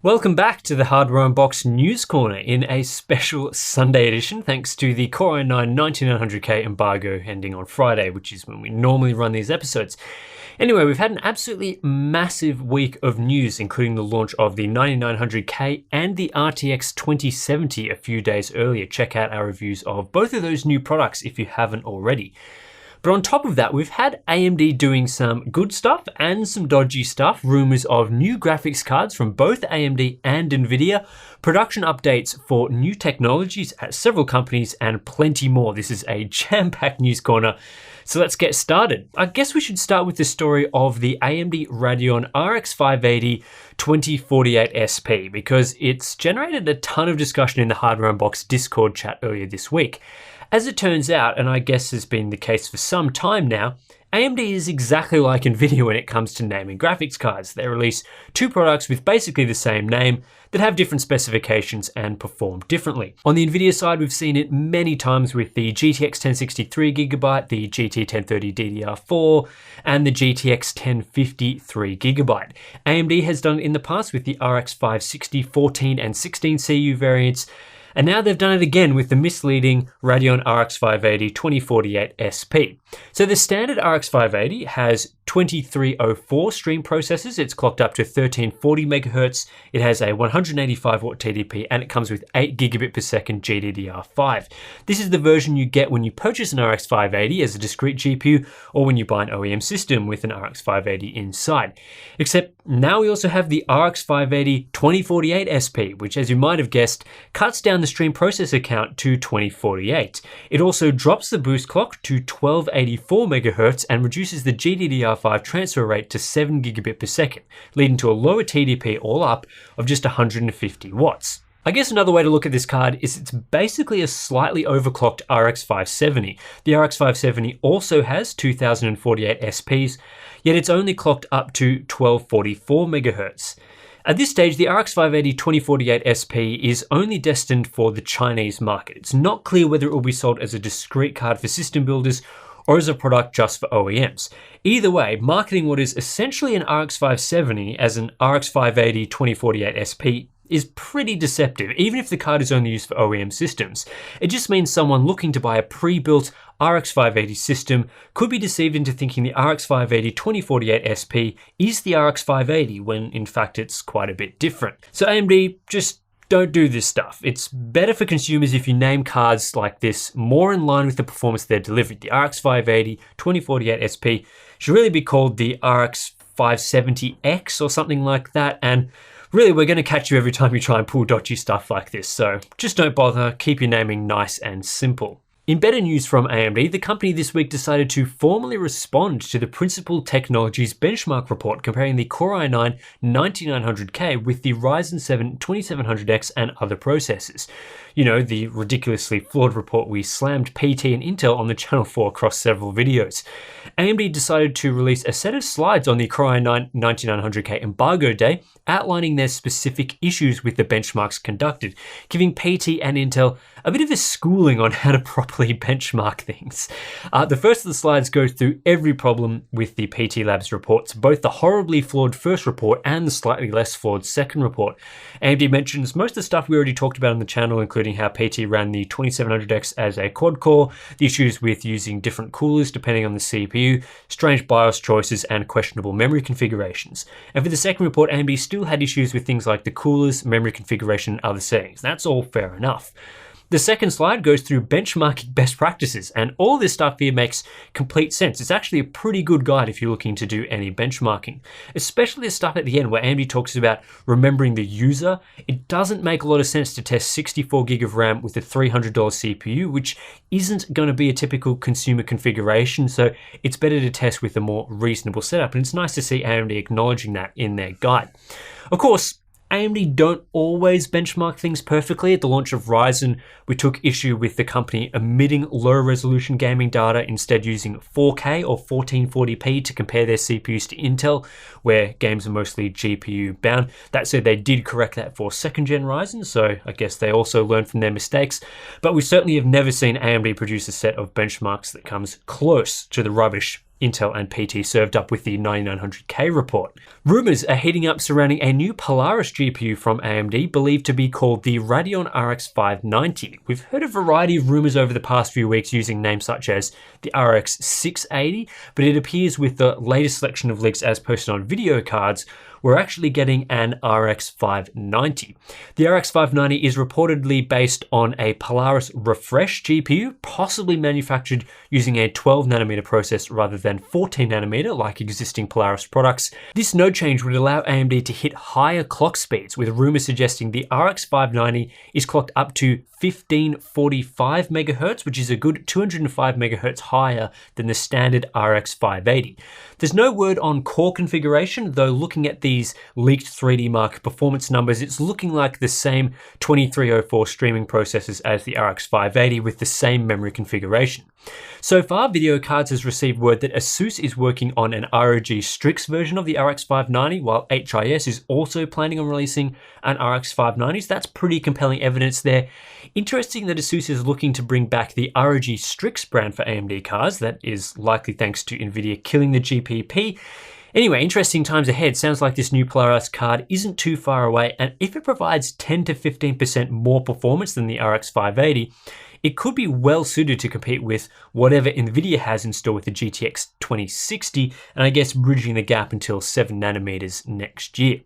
Welcome back to the Hardware Unboxed News Corner in a special Sunday edition thanks to the Core i9-9900K embargo ending on Friday, which is when we normally run these episodes. Anyway, we've had an absolutely massive week of news, including the launch of the 9900K and the RTX 2070 a few days earlier. Check out our reviews of both of those new products if you haven't already. But on top of that, we've had AMD doing some good stuff and some dodgy stuff, rumors of new graphics cards from both AMD and Nvidia, production updates for new technologies at several companies, and plenty more. This is a jam-packed news corner. So let's get started. I guess we should start with the story of the AMD Radeon RX 580 2048 SP because it's generated a ton of discussion in the Hardware Unboxed Discord chat earlier this week. As it turns out, and I guess has been the case for some time now, AMD is exactly like Nvidia when it comes to naming graphics cards. They release two products with basically the same name that have different specifications and perform differently. On the Nvidia side, we've seen it many times with the GTX 1063 GB, the GT 1030 DDR4, and the GTX 1050 3GB. AMD has done it in the past with the RX 560 14 and 16 CU variants, and now they've done it again with the misleading Radeon RX 580 2048 SP. So the standard RX 580 has 2304 stream processors. It's clocked up to 1340 MHz. It has a 185 watt TDP and it comes with 8 gigabit per second GDDR5. This is the version you get when you purchase an RX 580 as a discrete GPU or when you buy an OEM system with an RX 580 inside. Except now we also have the RX 580 2048 SP, which, as you might have guessed, cuts down the stream processor count to 2048. It also drops the boost clock to 1284 MHz and reduces the GDDR5 transfer rate to 7 gigabit per second, leading to a lower TDP all up of just 150 watts. I guess another way to look at this card is it's basically a slightly overclocked RX 570. The RX 570 also has 2048 SPs, yet it's only clocked up to 1244 MHz. At this stage, the RX 580 2048 SP is only destined for the Chinese market. It's not clear whether it will be sold as a discrete card for system builders or as a product just for OEMs. Either way, marketing what is essentially an RX 570 as an RX 580 2048 SP is pretty deceptive, even if the card is only used for OEM systems. It just means someone looking to buy a pre-built RX 580 system could be deceived into thinking the RX 580 2048 SP is the RX 580 when in fact it's quite a bit different. So AMD, just don't do this stuff. It's better for consumers if you name cards like this more in line with the performance they're delivered. The RX 580 2048 SP should really be called the RX 570X or something like that, and really, we're going to catch you every time you try and pull dodgy stuff like this, so just don't bother, keep your naming nice and simple. In better news from AMD, the company this week decided to formally respond to the Principal Technologies benchmark report comparing the Core i9-9900K with the Ryzen 7 2700X and other processors. You know, the ridiculously flawed report we slammed PT and Intel on the channel for across several videos. AMD decided to release a set of slides on the Core i9-9900K embargo day, outlining their specific issues with the benchmarks conducted, giving PT and Intel a bit of a schooling on how to properly benchmark things. The first of the slides goes through every problem with the PT Labs reports, both the horribly flawed first report and the slightly less flawed second report. AMD mentions most of the stuff we already talked about on the channel, including how PT ran the 2700X as a quad core, the issues with using different coolers depending on the CPU, strange BIOS choices, and questionable memory configurations. And for the second report, AMD still had issues with things like the coolers, memory configuration, and other settings. That's all fair enough. The second slide goes through benchmarking best practices, and all this stuff here makes complete sense. It's actually a pretty good guide if you're looking to do any benchmarking, especially the stuff at the end where AMD talks about remembering the user. It doesn't make a lot of sense to test 64 gig of RAM with a $300 CPU, which isn't going to be a typical consumer configuration, so it's better to test with a more reasonable setup, and it's nice to see AMD acknowledging that in their guide. Of course, AMD don't always benchmark things perfectly. At the launch of Ryzen, we took issue with the company omitting low-resolution gaming data, instead using 4K or 1440p to compare their CPUs to Intel, where games are mostly GPU bound. That said, they did correct that for second-gen Ryzen, so I guess they also learned from their mistakes. But we certainly have never seen AMD produce a set of benchmarks that comes close to the rubbish Intel and PT served up with the 9900K report. Rumors are heating up surrounding a new Polaris GPU from AMD believed to be called the Radeon RX 590. We've heard a variety of rumors over the past few weeks using names such as the RX 680, but it appears with the latest selection of leaks as posted on video cards, we're actually getting an RX 590. The RX 590 is reportedly based on a Polaris Refresh GPU, possibly manufactured using a 12nm process rather than 14nm like existing Polaris products. This node change would allow AMD to hit higher clock speeds, with rumors suggesting the RX 590 is clocked up to 1545 MHz, which is a good 205 MHz higher than the standard RX 580. There's no word on core configuration, though looking at these leaked 3D Mark performance numbers, it's looking like the same 2304 streaming processors as the RX 580 with the same memory configuration. So far, Video Cards has received word that ASUS is working on an ROG Strix version of the RX 590, while HIS is also planning on releasing an RX 590. So that's pretty compelling evidence there. Interesting that ASUS is looking to bring back the ROG Strix brand for AMD cards. That is likely thanks to NVIDIA killing the GPP. Anyway, interesting times ahead. Sounds like this new Polaris card isn't too far away, and if it provides 10 to 15% more performance than the RX 580, it could be well suited to compete with whatever NVIDIA has in store with the GTX 2060, and I guess bridging the gap until 7nm next year.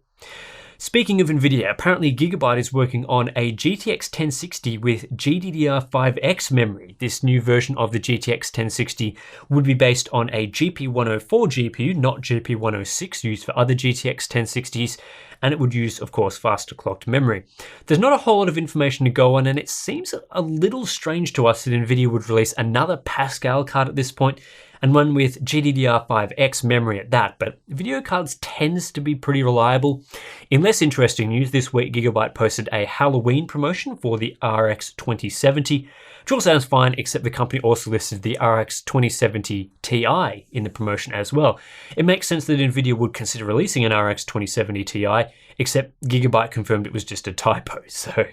Speaking of NVIDIA, apparently Gigabyte is working on a GTX 1060 with GDDR5X memory. This new version of the GTX 1060 would be based on a GP104 GPU, not GP106 used for other GTX 1060s, and it would use, of course, faster clocked memory. There's not a whole lot of information to go on, and it seems a little strange to us that NVIDIA would release another Pascal card at this point, and one with GDDR5X memory at that, but video cards tends to be pretty reliable. In less interesting news, this week Gigabyte posted a Halloween promotion for the RX 2070, which all sounds fine, except the company also listed the RX 2070 Ti in the promotion as well. It makes sense that NVIDIA would consider releasing an RX 2070 Ti, except Gigabyte confirmed it was just a typo, so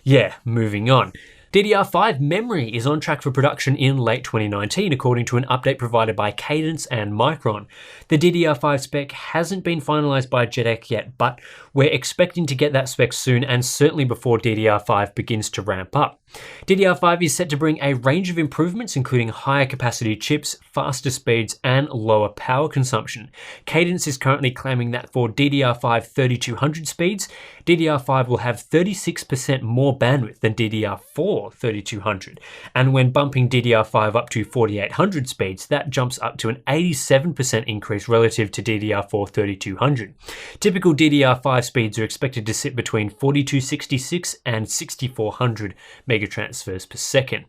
yeah, moving on. DDR5 memory is on track for production in late 2019, according to an update provided by Cadence and Micron. The DDR5 spec hasn't been finalized by JEDEC yet, but we're expecting to get that spec soon, and certainly before DDR5 begins to ramp up. DDR5 is set to bring a range of improvements, including higher capacity chips, faster speeds, and lower power consumption. Cadence is currently claiming that for DDR5 3200 speeds, DDR5 will have 36% more bandwidth than DDR4 3200. And when bumping DDR5 up to 4800 speeds, that jumps up to an 87% increase relative to DDR4 3200. Typical DDR5 speeds are expected to sit between 4266 and 6400 megatransfers per second.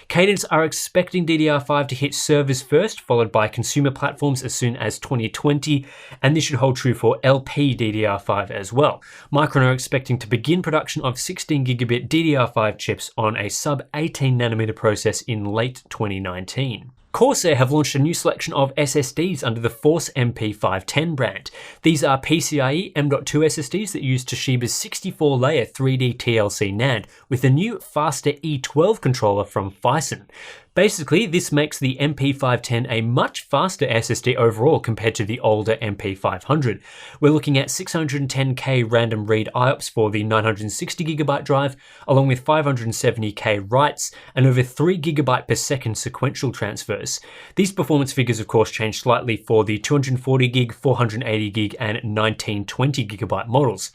Cadence are expecting DDR5 to hit servers first, followed by consumer platforms as soon as 2020, and this should hold true for LP DDR5 as well. Micron are expecting to begin production of 16 gigabit DDR5 chips on a sub 18nm process in late 2019. Corsair have launched a new selection of SSDs under the Force MP510 brand. These are PCIe M.2 SSDs that use Toshiba's 64-layer 3D TLC NAND with the new faster E12 controller from Phison. Basically, this makes the MP510 a much faster SSD overall compared to the older MP500. We're looking at 610K random read IOPS for the 960GB drive, along with 570K writes, and over 3GB per second sequential transfers. These performance figures, of course, change slightly for the 240GB, 480GB, and 1920GB models.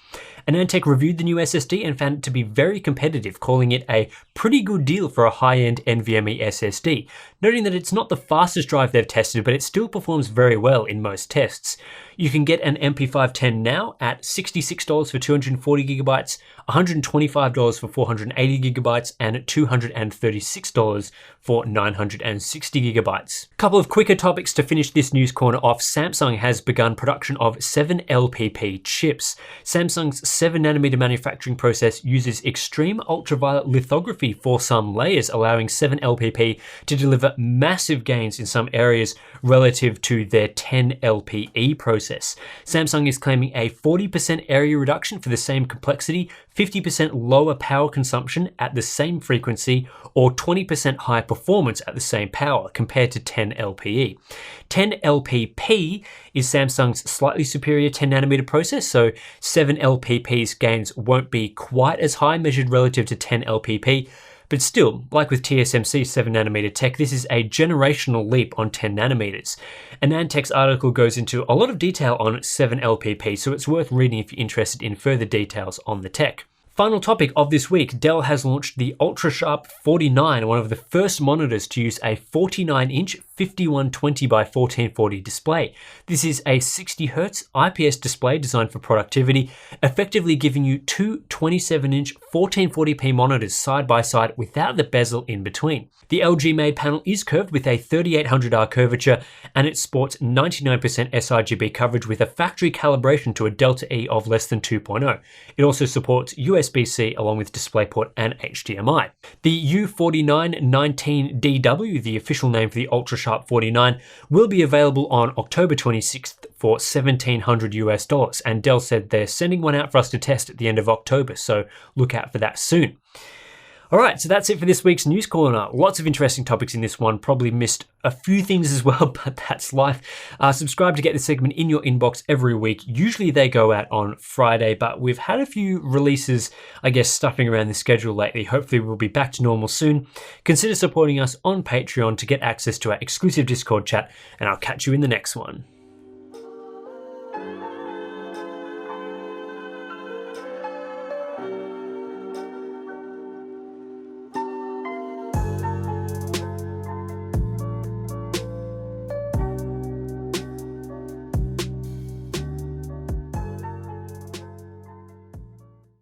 AnandTech reviewed the new SSD and found it to be very competitive, calling it a pretty good deal for a high-end NVMe SSD, noting that it's not the fastest drive they've tested, but it still performs very well in most tests. You can get an MP510 now at $66 for 240GB, $125 for 480GB, and $236 for 960GB. A couple of quicker topics to finish this news corner off. Samsung has begun production of 7LPP chips. Samsung's 7nm manufacturing process uses extreme ultraviolet lithography for some layers, allowing 7LPP to deliver massive gains in some areas relative to their 10LPE process. process. Samsung is claiming a 40% area reduction for the same complexity, 50% lower power consumption at the same frequency, or 20% higher performance at the same power compared to 10 LPE. 10 LPP is Samsung's slightly superior 10nm process, so 7 LPP's gains won't be quite as high measured relative to 10 LPP, but still, like with TSMC 7nm tech, this is a generational leap on 10nm. AnandTech's article goes into a lot of detail on 7LPP, so it's worth reading if you're interested in further details on the tech. Final topic of this week, Dell has launched the Ultrasharp 49, one of the first monitors to use a 49-inch 5120 by 1440 display. This is a 60Hz IPS display designed for productivity, effectively giving you two 27-inch 1440p monitors side by side without the bezel in between. The LG-made panel is curved with a 3800R curvature, and it sports 99% sRGB coverage with a factory calibration to a delta E of less than 2.0. It also supports USB-C along with DisplayPort and HDMI. The U4919DW, the official name for the Ultrasharp 49, will be available on October 26th for $1,700 and Dell said they're sending one out for us to test at the end of October, so look out for that soon. Alright, so that's it for this week's News Corner. Lots of interesting topics in this one. Probably missed a few things as well, but that's life. Subscribe to get this segment in your inbox every week. Usually they go out on Friday, but we've had a few releases, I guess, stuffing around the schedule lately. Hopefully we'll be back to normal soon. Consider supporting us on Patreon to get access to our exclusive Discord chat, and I'll catch you in the next one.